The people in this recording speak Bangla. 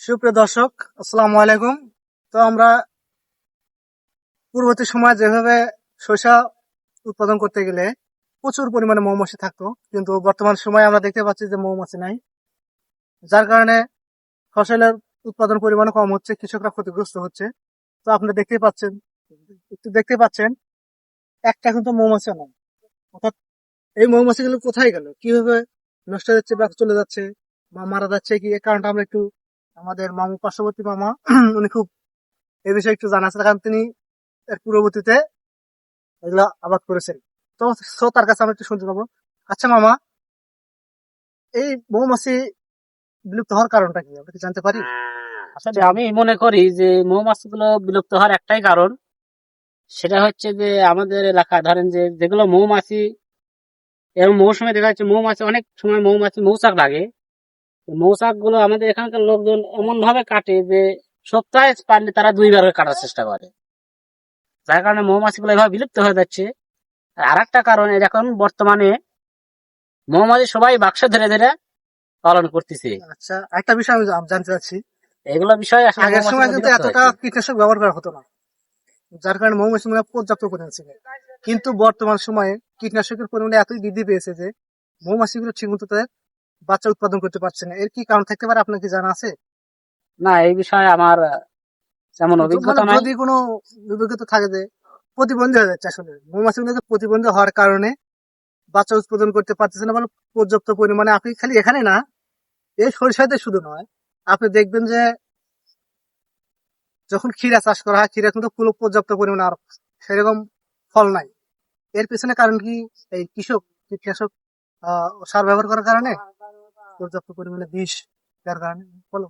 সুপ্রিয় দর্শক, আসসালামু আলাইকুম। তো আমরা পূর্ববর্তী সময় যেভাবে শসা উৎপাদন করতে গেলে প্রচুর পরিমাণে মৌমাছি থাকতো, কিন্তু বর্তমান সময়ে আমরা দেখতে পাচ্ছি যে মৌমাছি নাই, যার কারণে ফসলের উৎপাদন পরিমাণ কম হচ্ছে, কৃষকরা ক্ষতিগ্রস্ত হচ্ছে। তো আপনারা দেখতে পাচ্ছেন একটা কিন্তু মৌমাছি নয়। অর্থাৎ এই মৌমাছিগুলো কোথায় গেল, কিভাবে নষ্ট হয়ে যাচ্ছে বা চলে যাচ্ছে বা মারা যাচ্ছে কি, এই কারণটা আমরা একটু আমাদের পার্শ্ববর্তী মামা উনি খুব এই বিষয়ে একটু জানা আছে, কারণ তিনি এর পূর্ববর্তীতে এগুলো আবাদ করেছেন। তো তার কাছে আমরা একটু শুনতে পাবো। আচ্ছা মামা, এই মৌমাছি বিলুপ্ত হওয়ার কারণটা কি, আমরা কি জানতে পারি? আসলে আমি মনে করি যে মৌমাছিগুলো বিলুপ্ত হওয়ার একটাই কারণ, সেটা হচ্ছে যে আমাদের এলাকায় ধরেন যে যেগুলো মৌমাছি এরকম মৌসুমে দেখা যাচ্ছে মৌমাছি অনেক সময় মৌচাক লাগে। মৌচাক গুলো আমাদের এখানকার লোকজন এমন ভাবে কাটে যে সপ্তাহে পারলে তারা 2বার করে কাটার চেষ্টা করে, যার কারণে মৌমাছিগুলো এভাবে বিলুপ্ত হয়ে যাচ্ছে। আর একটা কারণ, এখন বর্তমানে মৌমাছি সবাই বাক্স ধরে ধরে পালন করতেছে। আচ্ছা, একটা বিষয় আমি জানতে চাচ্ছি। এগুলো বিষয় আসলে আগের সময় মৌমাছিগুলো কিন্তু বিলুপ্ত এতটা হয়েছে। কীটনাশক ব্যবহার করা হতো না, যার কারণে মৌমাছি পর্যাপ্ত পরিমাণে ছিল। কিন্তু বর্তমান সময়ে কীটনাশকের পরিমাণ এতই বৃদ্ধি পেয়েছে যে মৌমাছিগুলো ঠিকমতো তাদের বাচ্চা উৎপাদন করতে পারছে না। এর কি কারণ থাকতে পারে, আপনার কি জানা আছে? না, এই বিষয়ে আমার তেমন অভিজ্ঞতা নাই। যদি কোনো অভিজ্ঞতা থাকে যে প্রতিবন্ধী হয়ে যাচ্ছে, আসলে মৌমাছিগুলো প্রতিবন্ধী হওয়ার কারণে বাচ্চা উৎপাদন করতে পারতেছে না, মানে পর্যাপ্ত পরিমাণে। আপনি খালি এখানে না, এই সরিষাতে শুধু নয়, আপনি দেখবেন যে যখন ক্ষীরা চাষ করা হয়, ক্ষীরা কিন্তু ফুল পর্যাপ্ত পরিমাণে আর সেরকম ফল নাই। এর পেছনে কারণ কি? এই কীটনাশক সার ব্যবহার করার কারণে, পর্যাপ্ত পরিমাণে বিষ দেওয়ার কারণে। বলো।